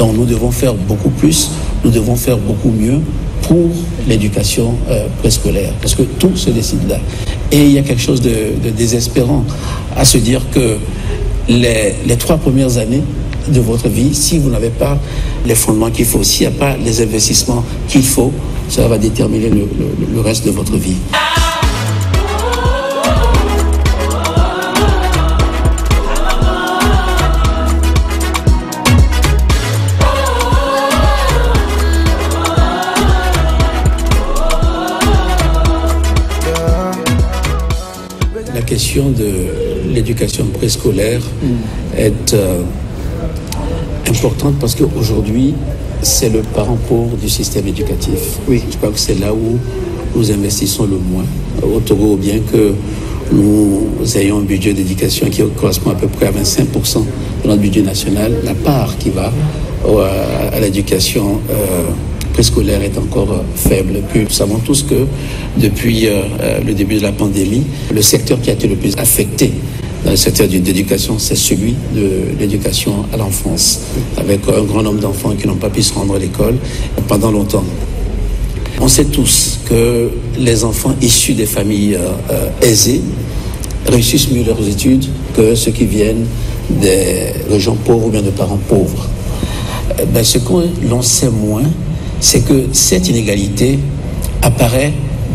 Donc nous devons faire beaucoup plus, nous devons faire beaucoup mieux pour l'éducation préscolaire, parce que tout se décide là. Et il y a quelque chose de désespérant à se dire que les 3 premières années de votre vie, si vous n'avez pas les fondements qu'il faut, s'il n'y a pas les investissements qu'il faut, ça va déterminer le reste de votre vie. La question de l'éducation préscolaire est importante parce qu'aujourd'hui, c'est le parent pauvre du système éducatif. Oui. Je crois que c'est là où nous investissons le moins. Au Togo, bien que nous ayons un budget d'éducation qui correspond à peu près à 25% de notre budget national, la part qui va à l'éducation préscolaire est encore faible. Puis nous savons tous que depuis le début de la pandémie, le secteur qui a été le plus affecté dans le secteur de l'éducation, c'est celui de l'éducation à l'enfance, avec un grand nombre d'enfants qui n'ont pas pu se rendre à l'école pendant longtemps. On sait tous que les enfants issus des familles aisées réussissent mieux leurs études que ceux qui viennent des régions pauvres ou bien de parents pauvres. Ce que l'on sait moins, c'est que cette inégalité apparaît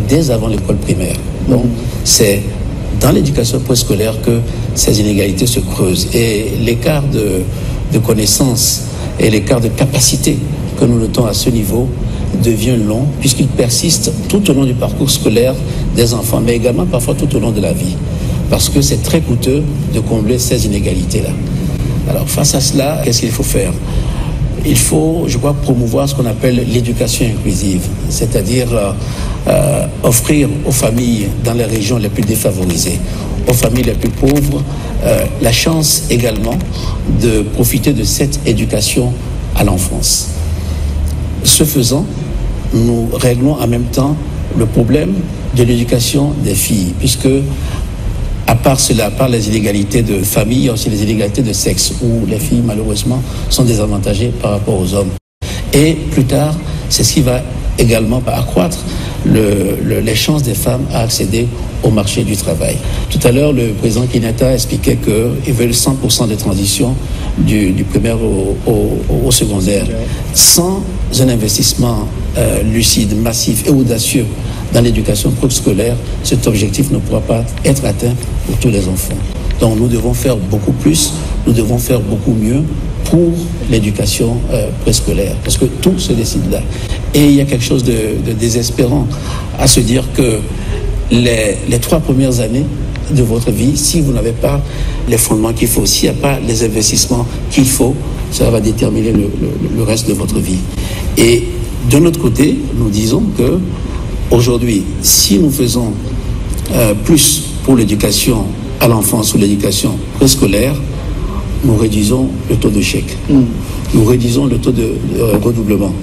dès avant l'école primaire. Donc, c'est dans l'éducation préscolaire que ces inégalités se creusent. Et l'écart de connaissances et l'écart de capacité que nous notons à ce niveau devient long, puisqu'il persiste tout au long du parcours scolaire des enfants, mais également parfois tout au long de la vie. Parce que c'est très coûteux de combler ces inégalités-là. Alors, face à cela, qu'est-ce qu'il faut faire ? Il faut, je crois, promouvoir ce qu'on appelle l'éducation inclusive, c'est-à-dire offrir aux familles dans les régions les plus défavorisées, aux familles les plus pauvres, la chance également de profiter de cette éducation à l'enfance. Ce faisant, nous réglons en même temps le problème de l'éducation des filles, puisque à part cela, à part les inégalités de famille, il y a aussi les inégalités de sexe, où les filles, malheureusement, sont désavantagées par rapport aux hommes. Et plus tard, c'est ce qui va également accroître les chances des femmes à accéder au marché du travail. Tout à l'heure, le président Kenyatta expliquait qu'ils veulent 100% de transition du primaire au secondaire. Sans un investissement lucide, massif et audacieux dans l'éducation préscolaire, cet objectif ne pourra pas être atteint pour tous les enfants. Donc nous devons faire beaucoup plus, nous devons faire beaucoup mieux pour l'éducation préscolaire, parce que tout se décide là. Et il y a quelque chose de désespérant à se dire que les 3 premières années de votre vie, si vous n'avez pas les fondements qu'il faut, s'il n'y a pas les investissements qu'il faut, ça va déterminer le reste de votre vie. Et de notre côté, nous disons que aujourd'hui, si nous faisons plus pour l'éducation à l'enfance ou l'éducation préscolaire, nous réduisons le taux d'échec, nous réduisons le taux de redoublement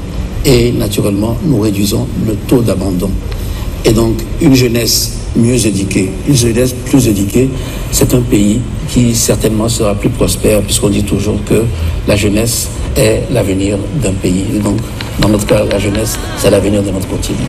et naturellement, nous réduisons le taux d'abandon. Et donc, une jeunesse mieux éduquée, une jeunesse plus éduquée, c'est un pays qui certainement sera plus prospère, puisqu'on dit toujours que la jeunesse est l'avenir d'un pays. Et donc, dans notre cas, la jeunesse, c'est l'avenir de notre continent.